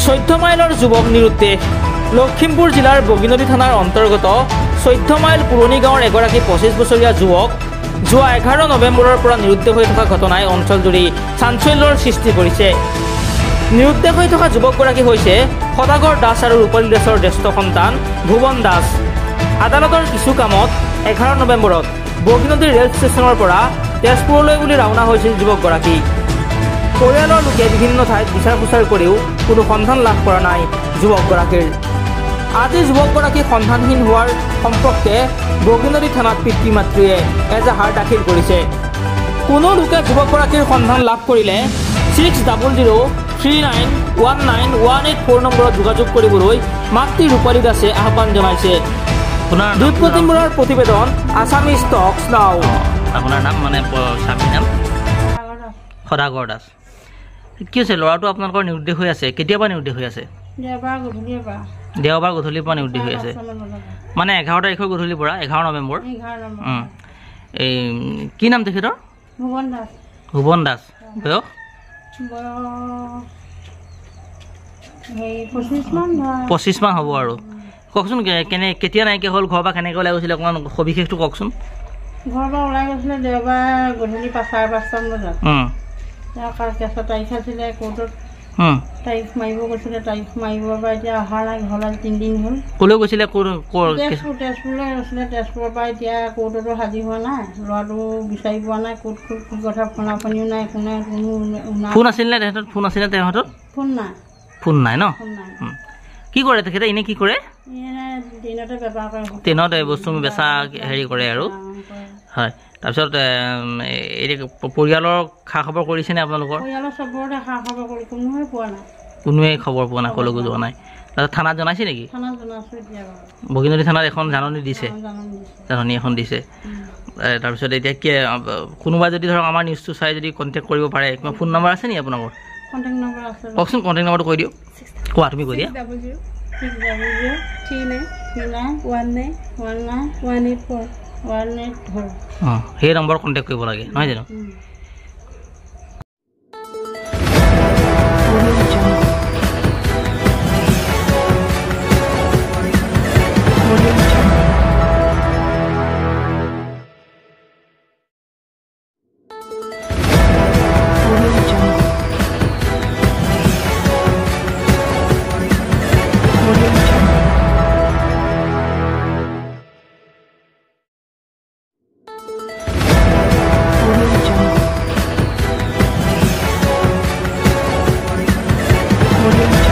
14 মাইলৰ যুৱক নিৰুদ্দেশ। লখিমপুৰ জিলাৰ বগীনদী থানাৰ অন্তৰ্গত 14 মাইল পুৰণি গাঁৱৰ এগৰাকী 25 বছৰীয়া যুৱক যোৱা 11 নৱেম্বৰৰ পৰা নিৰুদ্দেশ হৈ থকা ঘটনাই অঞ্চলজুৰি চাঞ্চল্যৰ সৃষ্টি কৰিছে। নিৰুদ্দেশ হৈ থকা যুৱকগৰাকী হৈছে সদাগৰ দাস আৰু ৰূপালী দাসৰ জ্যেষ্ঠ সন্তান ভুৱন দাস। আদালতৰ কিছু কামত 11 নৱেম্বৰত বগীনদী ৰেল ষ্টেচনৰ পৰা তেজপুৰলৈ বুলি ৰাওনা হৈছিল যুৱকগৰাকী। পৰিয়ালৰ লোকে বিভিন্ন ঠাইত বিচাৰ খোচাৰ কৰিও কোনো সন্ধান লাভ কৰা নাই যুৱকগৰাকীৰ। আজি যুৱকগৰাকী সন্ধানহীন হোৱাৰ সম্পৰ্কে বগীনদী থানাত পিতৃ মাতৃয়ে এজাহাৰ দাখিল কৰিছে। কোনো লোকে যুৱকগৰাকীৰ সন্ধান লাভ কৰিলে 6000391918 নম্বৰত যোগাযোগ কৰিবলৈ মাতৃ ৰূপালী দাসে আহ্বান জনাইছে। দ্বীপপ্ৰতিমূৰৰ প্ৰতিবেদন আছামিজ টক্স নাও। আপোনাৰ নাম মানে স্বামীৰ নাম সদাগৰ দাস। কি হৈছে ল'ৰাটো আপোনালোকৰ নিৰুদ্দেশ হৈ আছে? কেতিয়াবা নিৰুদ্দেশ হৈ আছে? দেওবাৰ গধূলিৰ পৰা নিৰুদ্দেশ হৈ আছে, মানে 11 তাৰিখৰ গধূলিৰ পৰা 11 নৱেম্বৰ। এই কি নাম তেখেতৰ? ভুৱন দাস। বয়স 25 মান হ'ব আৰু। কওকচোন কেতিয়া নাইকিয়া হ'ল, ঘৰৰ পৰা কেনেকৈ ওলাই গৈছিলে, অকণমান সবিশেষটো কওকচোন। ঘৰৰ পৰা ওলাই গৈছিলে দেওবাৰ গধূলি 5:30 বজাত। কেছৰ তাৰিখ আছিলে কোৰ্টত, তাৰিখ মাৰিব গৈছিলে। তাৰিখ মাৰিবৰ পৰা এতিয়া অহা নাই, ঘৰলৈ 3 দিন হ'ল। ক'লৈ গৈছিলে? তেজপুৰলৈ গৈছিলে। তেজপুৰৰ পৰা এতিয়া কোৰ্টতো হাজিৰ হোৱা নাই, ল'ৰাটো বিচাৰি পোৱা নাই। ক'ত কি কথা ফোনাফোনিও নাই, কোনো ফোন আছিল নে তেখেতৰ? ফোন আছিল নে তেখেতৰ? ফোন নাই। ফোন নাই ন? কি কৰে তেখেতে? এনেই কি কৰে? ট্ৰেইনতে বেপাৰ কৰে। ট্ৰেইনত বস্তু বেচা হেৰি কৰে আৰু। হয়, তাৰপিছত পৰিয়ালৰ খা খবৰ কৰিছেনে আপোনালোকৰ? পৰিয়ালৰ চবৰে খা খবৰ কৰি কোনোৱে পোৱা নাই। কোনোৱে খবৰ পোৱা নাই, কলৈকো যোৱা নাই। তাৰপিছত থানাত জনাইছে নেকি? থানাত জনাইছোঁ এতিয়া। বগীনদী থানাত এখন জাননী দিছে, জাননী এখন দিছে। তাৰপিছত এতিয়া কি কোনোবাই যদি ধৰক আমাৰ নিউজটো চাই যদি কণ্টেক্ট কৰিব পাৰে, কিবা ফোন নম্বৰ আছে নেকি আপোনালোকৰ? কণ্টেক্ট নম্বৰ আছে। কওকচোন কণ্টেক্ট নম্বৰটো কৈ দিয়ক। কোৱা, তুমি কৈ দিয়া। 600391918 সেই নম্বৰত কণ্টেক্ট কৰিব লাগে, নহয় জানো? Audio